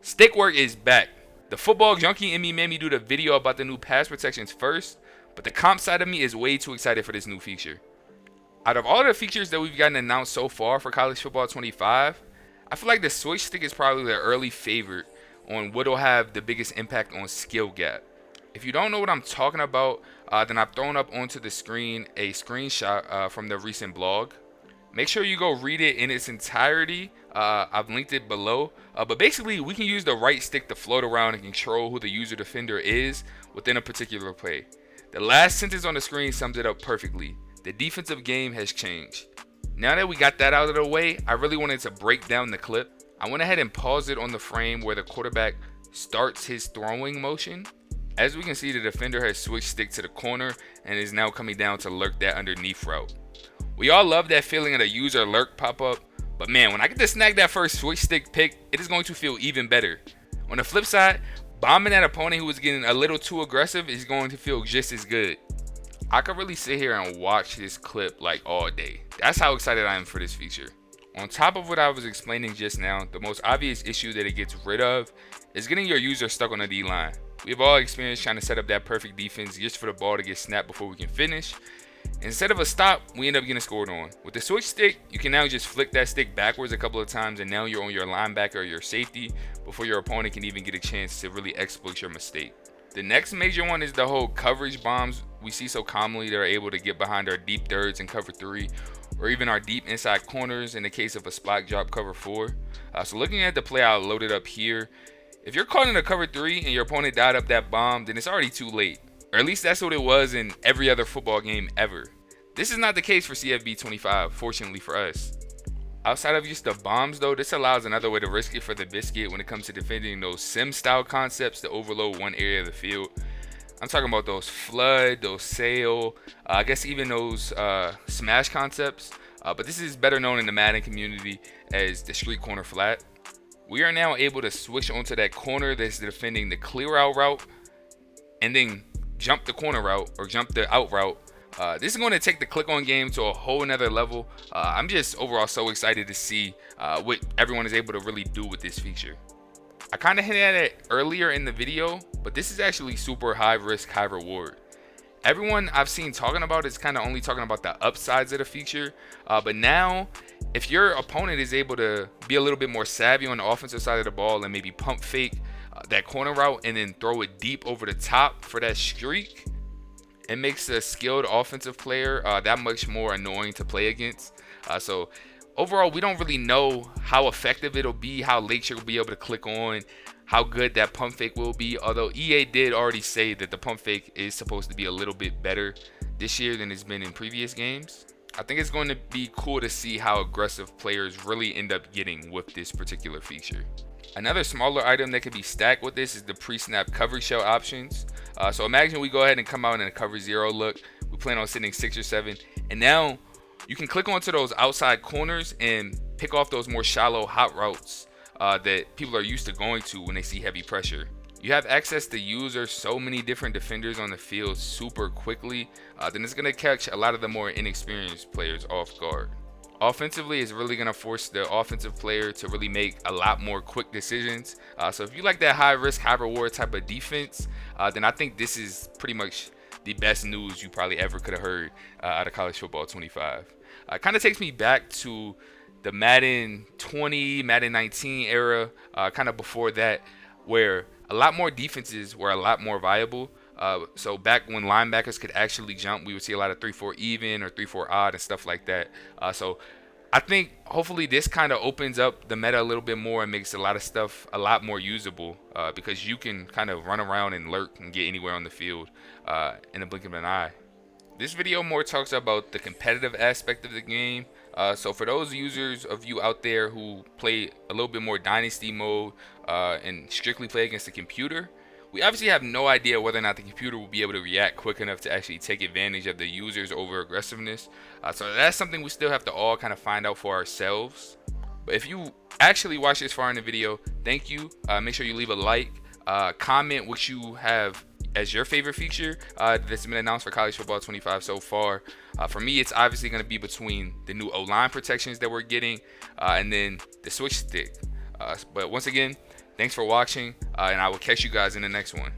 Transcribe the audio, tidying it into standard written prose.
Stick work is back. The football junkie in me made me do the video about the new pass protections first, but the comp side of me is way too excited for this new feature. Out of all the features that we've gotten announced so far for College Football 25, I feel like the switch stick is probably the early favorite on what'll have the biggest impact on skill gap. If you don't know what I'm talking about, then I've thrown up onto the screen a screenshot from the recent blog. Make sure you go read it in its entirety. I've linked it below. But basically, we can use the right stick to float around and control who the user defender is within a particular play. The last sentence on the screen sums it up perfectly. The defensive game has changed. Now that we got that out of the way, I really wanted to break down the clip. I went ahead and paused it on the frame where the quarterback starts his throwing motion. As we can see, the defender has switched stick to the corner and is now coming down to lurk that underneath route. We all love that feeling of the user lurk pop up, but man, when I get to snag that first switch stick pick, it is going to feel even better. On the flip side, bombing that opponent who was getting a little too aggressive is going to feel just as good. I could really sit here and watch this clip like all day. That's how excited I am for this feature. On top of what I was explaining just now, the most obvious issue that it gets rid of is getting your user stuck on the D-line. We've all experienced trying to set up that perfect defense just for the ball to get snapped before we can finish. Instead of a stop, we end up getting scored on. With the switch stick, you can now just flick that stick backwards a couple of times and now you're on your linebacker or your safety before your opponent can even get a chance to really exploit your mistake. The next major one is the whole coverage bombs we see so commonly that are able to get behind our deep thirds in cover 3 or even our deep inside corners in the case of a spot drop cover 4. So looking at the play I loaded up here, if you're caught in a cover 3 and your opponent dialed up that bomb, then it's already too late. Or at least that's what it was in every other football game ever. This is not the case for CFB 25, fortunately for us. Outside of just the bombs though, this allows another way to risk it for the biscuit when it comes to defending those sim style concepts to overload one area of the field. I'm talking about those flood, those sail, I guess even those smash concepts. But this is better known in the Madden community as the street corner flat. We are now able to switch onto that corner that's defending the clear out route and then jump the corner route or jump the out route. This is going to take the click on game to a whole nother level. I'm just overall so excited to see what everyone is able to really do with this feature. I kind of hinted at it earlier in the video, but this is actually super high risk, high reward. Everyone I've seen talking about is kind of only talking about the upsides of the feature, but now if your opponent is able to be a little bit more savvy on the offensive side of the ball and maybe pump fake that corner route and then throw it deep over the top for that streak, it makes a skilled offensive player that much more annoying to play against. So overall, we don't really know how effective it'll be, how late you'll be able to click on, how good that pump fake will be. Although EA did already say that the pump fake is supposed to be a little bit better this year than it's been in previous games. I think it's going to be cool to see how aggressive players really end up getting with this particular feature. Another smaller item that can be stacked with this is the pre-snap coverage shell options. So imagine we go ahead and come out in a cover 0 look. We plan on sitting 6 or 7. And now you can click onto those outside corners and pick off those more shallow hot routes that people are used to going to when they see heavy pressure. You have access to user so many different defenders on the field super quickly, then it's going to catch a lot of the more inexperienced players off guard. Offensively, it's really going to force the offensive player to really make a lot more quick decisions. So if you like that high risk, high reward type of defense, then I think this is pretty much the best news you probably ever could have heard out of College Football 25. It kind of takes me back to the Madden 20, Madden 19 era, kind of before that, where a lot more defenses were a lot more viable. So back when linebackers could actually jump, we would see a lot of 3-4 even or 3-4 odd and stuff like that. So I think hopefully this kind of opens up the meta a little bit more and makes a lot of stuff a lot more usable because you can kind of run around and lurk and get anywhere on the field in the blink of an eye. This video more talks about the competitive aspect of the game. So for those users of you out there who play a little bit more dynasty mode and strictly play against the computer, we obviously have no idea whether or not the computer will be able to react quick enough to actually take advantage of the user's over aggressiveness. So that's something we still have to all kind of find out for ourselves. But if you actually watch this far in the video, thank you. Make sure you leave a like, comment what you have as your favorite feature that's been announced for College Football 25 so far. For me, it's obviously going to be between the new O-line protections that we're getting and then the switch stick. But once again, Thanks for watching, and I will catch you guys in the next one.